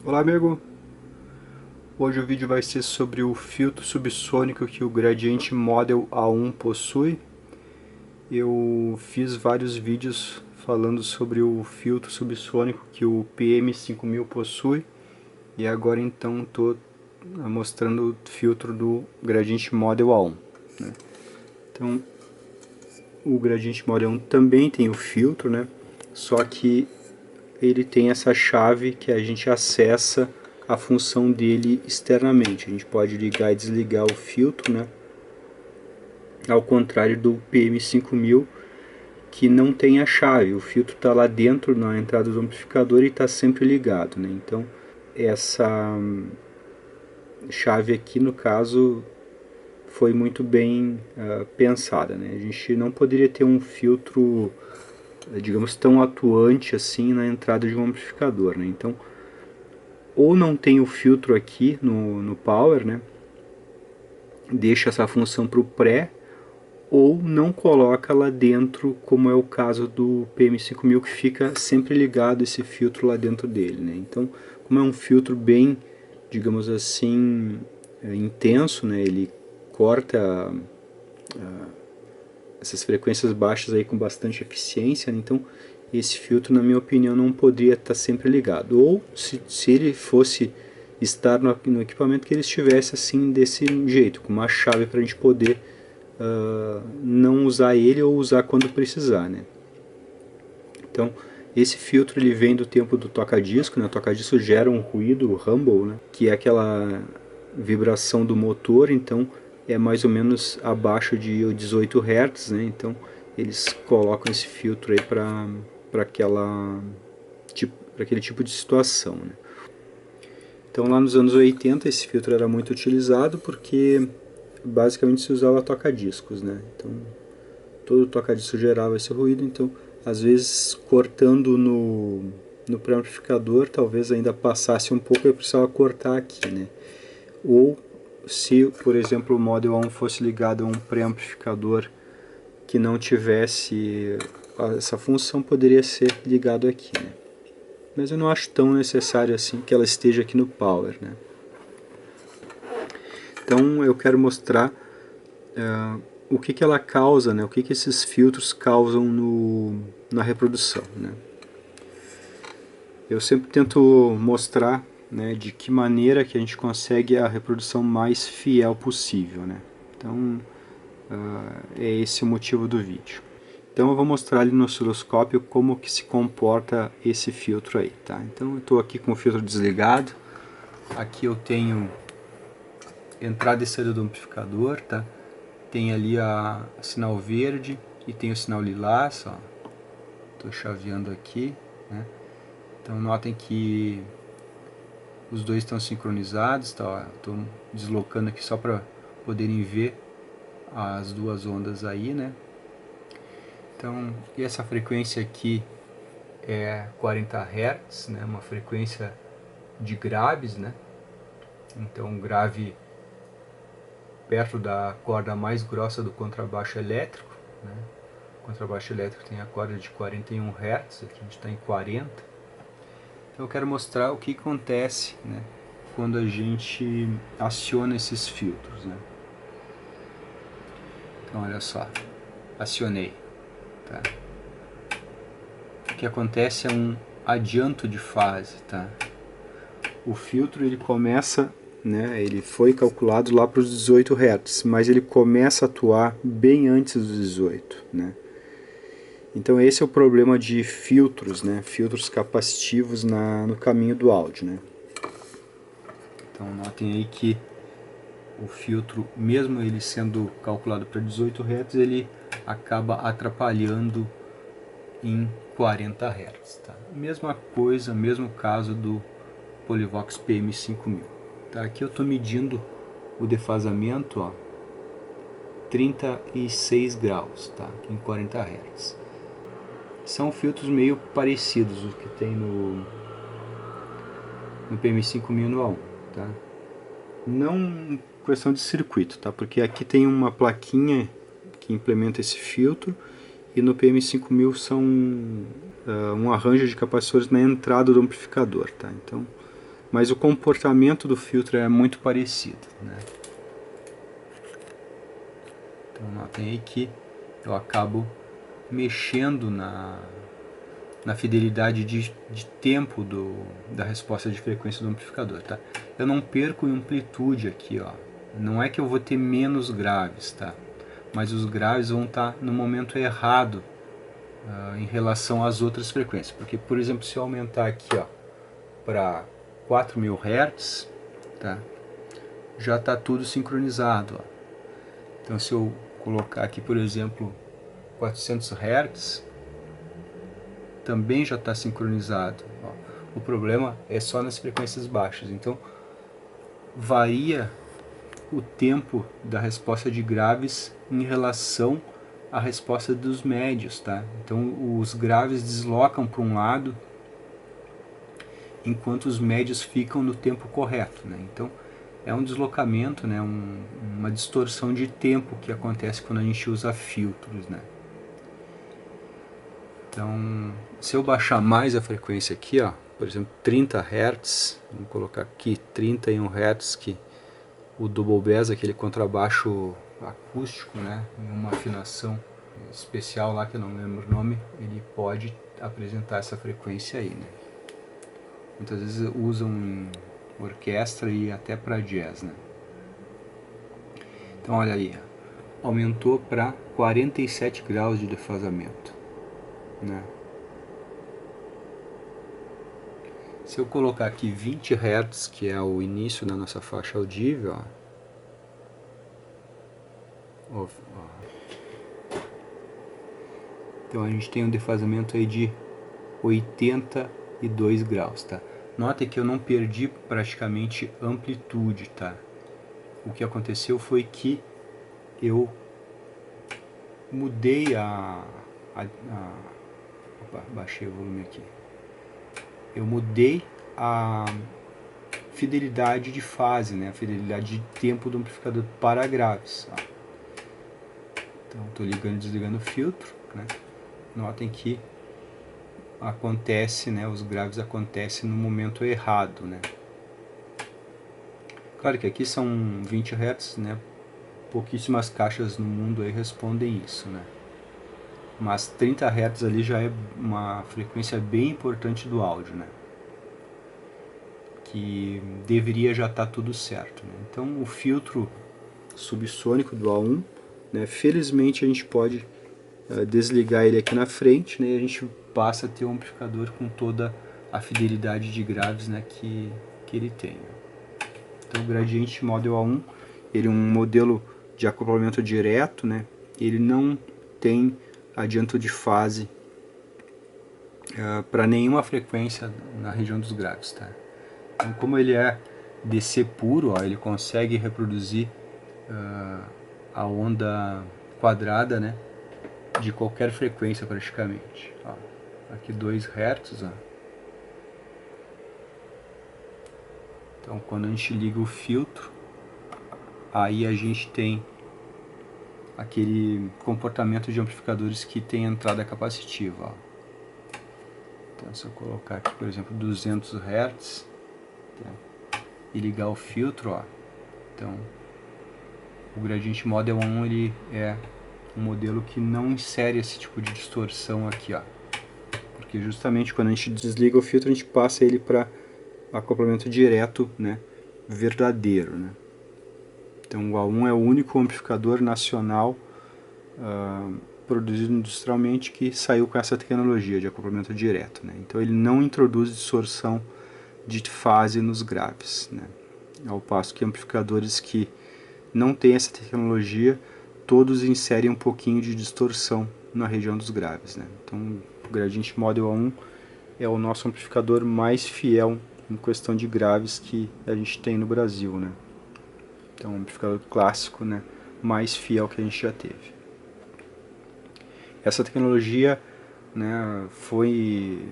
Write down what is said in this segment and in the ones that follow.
Olá, amigo! Hoje o vídeo vai ser sobre o filtro subsônico que o Gradiente Model A1 possui. Eu fiz vários vídeos falando sobre o filtro subsônico que o PM5000 possui e agora então estou mostrando o filtro do Gradiente Model A1, né? Então, o Gradiente Model A1 também tem o filtro, né? Só que ele tem essa chave que a gente acessa a função dele externamente. A gente pode ligar e desligar o filtro, né? Ao contrário do PM5000, que não tem a chave. O filtro está lá dentro na entrada do amplificador e está sempre ligado, né? Então, essa chave aqui, no caso, foi muito bem pensada, né? A gente não poderia ter um filtro, digamos, tão atuante assim na entrada de um amplificador, né? Então, ou não tem o filtro aqui no power, né? Deixa essa função para o pré, ou não coloca lá dentro, como é o caso do PM5000, que fica sempre ligado esse filtro lá dentro dele, né? Então, como é um filtro bem, digamos assim, intenso, né? Ele corta essas frequências baixas aí com bastante eficiência, né? Então esse filtro, na minha opinião, não poderia estar sempre ligado. Ou se ele fosse estar no equipamento, que ele estivesse assim desse jeito, com uma chave para a gente poder não usar ele ou usar quando precisar, né? Então esse filtro ele vem do tempo do toca-disco, né? O toca-disco gera um ruído, o rumble, né? Que é aquela vibração do motor, então é mais ou menos abaixo de 18 Hz, né? Então eles colocam esse filtro aí para aquele tipo de situação, né? Então lá nos anos 80 esse filtro era muito utilizado porque basicamente se usava toca-discos, né? Então todo toca-disco gerava esse ruído, então às vezes cortando no pré-amplificador talvez ainda passasse um pouco e eu precisava cortar aqui, né? Ou se, por exemplo, o Model A1 fosse ligado a um pré-amplificador que não tivesse essa função, poderia ser ligado aqui, né? Mas eu não acho tão necessário assim que ela esteja aqui no Power, né? Então eu quero mostrar o que ela causa, né? O que esses filtros causam na reprodução, né? Eu sempre tento mostrar, né, de que maneira que a gente consegue a reprodução mais fiel possível, né? Então é esse o motivo do vídeo. Então eu vou mostrar ali no osciloscópio como que se comporta esse filtro aí, tá? Então eu estou aqui com o filtro desligado. Aqui eu tenho entrada e saída do amplificador, tá? Tem ali a sinal verde e tem o sinal lilás, ó. Estou chaveando aqui, né? Então notem que os dois estão sincronizados, tá? Estou deslocando aqui só para poderem ver as duas ondas aí, né? Então, e essa frequência aqui é 40 Hz, né? Uma frequência de graves, né? Então, grave perto da corda mais grossa do contrabaixo elétrico, né? O contrabaixo elétrico tem a corda de 41 Hz, aqui a gente está em 40. Então eu quero mostrar o que acontece, né, quando a gente aciona esses filtros, né? Então olha só, acionei, tá? O que acontece é um adianto de fase, tá? O filtro ele começa, né, ele foi calculado lá para os 18 Hz, mas ele começa a atuar bem antes dos 18, né? Então esse é o problema de filtros, né, filtros capacitivos no caminho do áudio, né? Então notem aí que o filtro, mesmo ele sendo calculado para 18 Hz, ele acaba atrapalhando em 40 Hz. Tá? Mesma coisa, mesmo caso do Polivox PM5000. Tá? Aqui eu estou medindo o defasamento, ó, 36 graus, tá? Em 40 Hz. São filtros meio parecidos os que tem no PM5000 no A1. Tá? Não questão de circuito, tá? Porque aqui tem uma plaquinha que implementa esse filtro e no PM5000 são um arranjo de capacitores na entrada do amplificador, tá? Então mas o comportamento do filtro é muito parecido, né? Então notem aí que eu acabo mexendo na fidelidade de tempo da resposta de frequência do amplificador, tá? Eu não perco em amplitude aqui, ó. Não é que eu vou ter menos graves, tá? Mas os graves vão estar no momento errado em relação às outras frequências. Porque, por exemplo, se eu aumentar aqui, ó, para 4.000 Hz, tá? Já está tudo sincronizado, ó. Então, se eu colocar aqui, por exemplo, 400 Hz, também já está sincronizado. Ó. O problema é só nas frequências baixas. Então, varia o tempo da resposta de graves em relação à resposta dos médios, tá? Então, os graves deslocam para um lado, enquanto os médios ficam no tempo correto, né? Então, é um deslocamento, né? Uma distorção de tempo que acontece quando a gente usa filtros, né? Então, se eu baixar mais a frequência aqui, ó, por exemplo, 30 Hz, vamos colocar aqui 31 Hz, que o double bass, aquele contrabaixo acústico, né, em uma afinação especial lá, que eu não lembro o nome, ele pode apresentar essa frequência aí, né. Muitas vezes usam em orquestra e até para jazz, né. Então olha aí, aumentou para 47 graus de defasamento, né. Se eu colocar aqui 20 Hz, que é o início da nossa faixa audível, ó, então a gente tem um defasamento aí de 82 graus, tá? Nota que eu não perdi praticamente amplitude, tá? O que aconteceu foi que eu mudei opa, baixei o volume aqui. Eu mudei a fidelidade de fase, né? A fidelidade de tempo do amplificador para graves. Ó. Então, estou ligando e desligando o filtro, né? Notem que acontece, né? Os graves acontecem no momento errado, né? Claro que aqui são 20 Hz, né? Pouquíssimas caixas no mundo aí respondem isso, né? Mas 30 Hz ali já é uma frequência bem importante do áudio, né? Que deveria já estar tudo certo, né? Então o filtro subsônico do A1, né? Felizmente a gente pode desligar ele aqui na frente, né? E a gente passa a ter um amplificador com toda a fidelidade de graves, né? que ele tem. Então o Gradiente Model A1, ele é um modelo de acoplamento direto, né? Ele não tem adianto de fase para nenhuma frequência na região dos graves, tá? Então, como ele é DC puro, ó, ele consegue reproduzir a onda quadrada, né, de qualquer frequência praticamente. Ó, aqui 2 Hz. Ó. Então, quando a gente liga o filtro, aí a gente tem aquele comportamento de amplificadores que tem entrada capacitiva. Ó. Então, se eu colocar aqui, por exemplo, 200 Hz e ligar o filtro, ó, então o Gradiente Model 1 ele é um modelo que não insere esse tipo de distorção aqui, ó, porque justamente quando a gente desliga o filtro a gente passa ele para acoplamento direto, né, verdadeiro, né. Então o A1 é o único amplificador nacional produzido industrialmente que saiu com essa tecnologia de acoplamento direto, né. Então ele não introduz distorção de fase nos graves, né. Ao passo que amplificadores que não têm essa tecnologia, todos inserem um pouquinho de distorção na região dos graves, né. Então o Gradiente Model A1 é o nosso amplificador mais fiel em questão de graves que a gente tem no Brasil, né. Então, um amplificador clássico, né, mais fiel que a gente já teve. Essa tecnologia, né, foi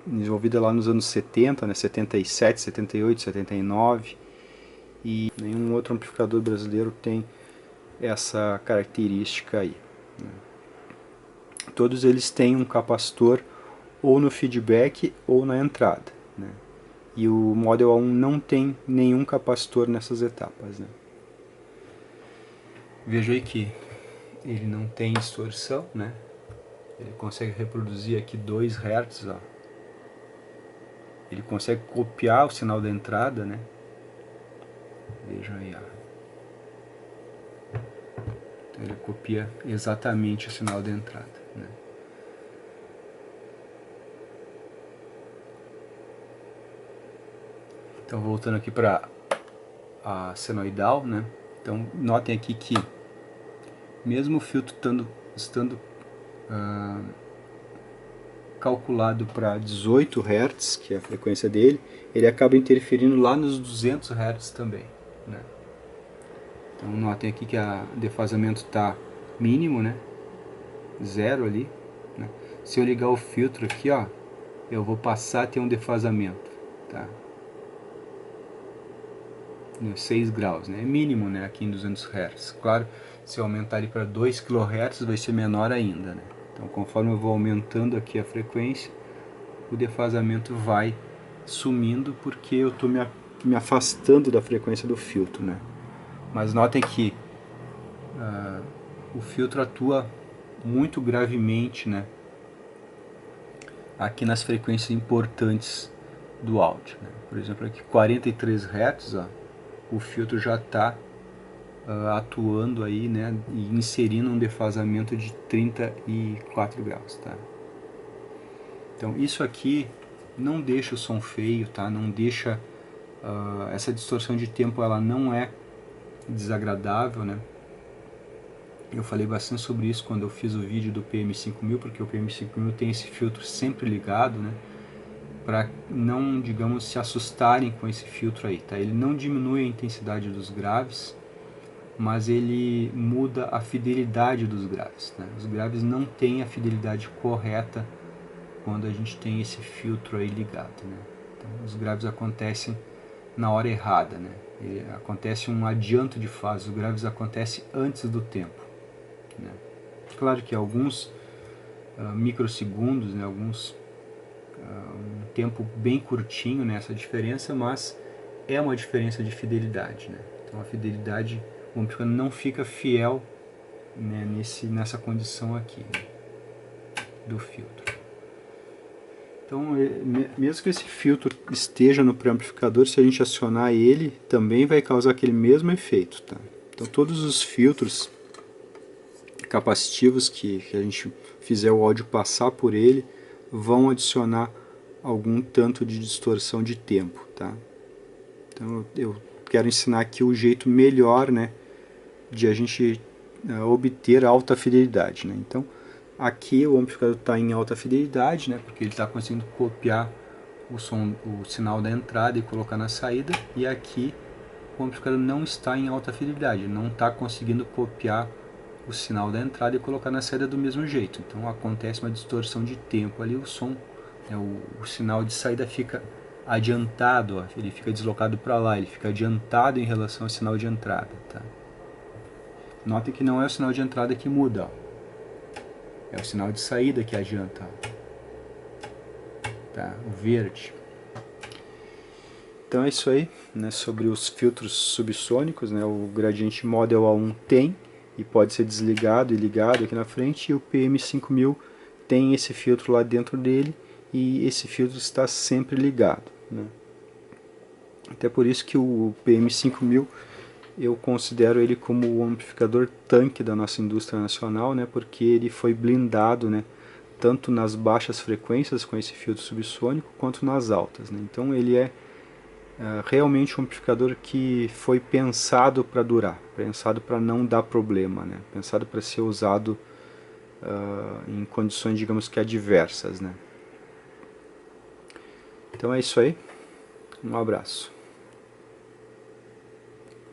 desenvolvida lá nos anos 70, né, 77, 78, 79, e nenhum outro amplificador brasileiro tem essa característica aí, né. Todos eles têm um capacitor ou no feedback ou na entrada, né. E o Model A1 não tem nenhum capacitor nessas etapas, né? Veja aí que ele não tem distorção, né? Ele consegue reproduzir aqui 2 Hz, ó. Ele consegue copiar o sinal da entrada, né? Veja aí, ó. Então ele copia exatamente o sinal da entrada, né? Então voltando aqui para a senoidal, né? Então notem aqui que mesmo o filtro estando calculado para 18 Hz, que é a frequência dele, ele acaba interferindo lá nos 200 Hz também, né? Então notem aqui que o defasamento está mínimo, né? Zero ali, né? Se eu ligar o filtro aqui, ó, eu vou passar a ter um defasamento, tá? 6 graus, né? É mínimo, né? Aqui em 200 Hz. Claro, se eu aumentar ele para 2 kHz vai ser menor ainda, né? Então conforme eu vou aumentando aqui a frequência, o defasamento vai sumindo porque eu estou me afastando da frequência do filtro, né? Mas notem que o filtro atua muito gravemente, né? Aqui nas frequências importantes do áudio, né? Por exemplo, aqui 43 Hz, ó, o filtro já está atuando aí, né, e inserindo um defasamento de 34 graus, tá? Então isso aqui não deixa o som feio, tá? Não deixa essa distorção de tempo, ela não é desagradável, né? Eu falei bastante sobre isso quando eu fiz o vídeo do PM5000, porque o PM5000 tem esse filtro sempre ligado, né? Para não, digamos, se assustarem com esse filtro aí, tá? Ele não diminui a intensidade dos graves, mas ele muda a fidelidade dos graves, né? Os graves não têm a fidelidade correta quando a gente tem esse filtro aí ligado, né? Então, os graves acontecem na hora errada, né? Acontece um adianto de fase, os graves acontecem antes do tempo, né? Claro que alguns microsegundos, né? Um tempo bem curtinho nessa diferença, mas é uma diferença de fidelidade, né? Então a fidelidade, o amplificador não fica fiel, né, nessa condição aqui, né, do filtro. Então, mesmo que esse filtro esteja no pré-amplificador, se a gente acionar ele, também vai causar aquele mesmo efeito, tá? Então todos os filtros capacitivos que a gente fizer o áudio passar por ele, vão adicionar algum tanto de distorção de tempo, tá? Então eu quero ensinar aqui o jeito melhor, né, de a gente obter alta fidelidade, né? Então aqui o amplificador está em alta fidelidade, né, porque ele está conseguindo copiar o sinal da entrada e colocar na saída, e aqui o amplificador não está em alta fidelidade, não está conseguindo copiar o sinal da entrada e colocar na saída do mesmo jeito. Então acontece uma distorção de tempo ali, o som, né, o sinal de saída fica adiantado, ó, ele fica deslocado para lá, ele fica adiantado em relação ao sinal de entrada, tá? Notem que não é o sinal de entrada que muda, ó, é o sinal de saída que adianta, ó, tá? O verde. Então é isso aí, né, sobre os filtros subsônicos, né, o gradiente Model A1 tem, e pode ser desligado e ligado aqui na frente, e o PM5000 tem esse filtro lá dentro dele, e esse filtro está sempre ligado, né? Até por isso que o PM5000 eu considero ele como o amplificador tanque da nossa indústria nacional, né, porque ele foi blindado, né, tanto nas baixas frequências com esse filtro subsônico, quanto nas altas, né? Então ele é realmente um amplificador que foi pensado para durar, pensado para não dar problema, né? Pensado para ser usado em condições, digamos que adversas, né? Então é isso aí, um abraço.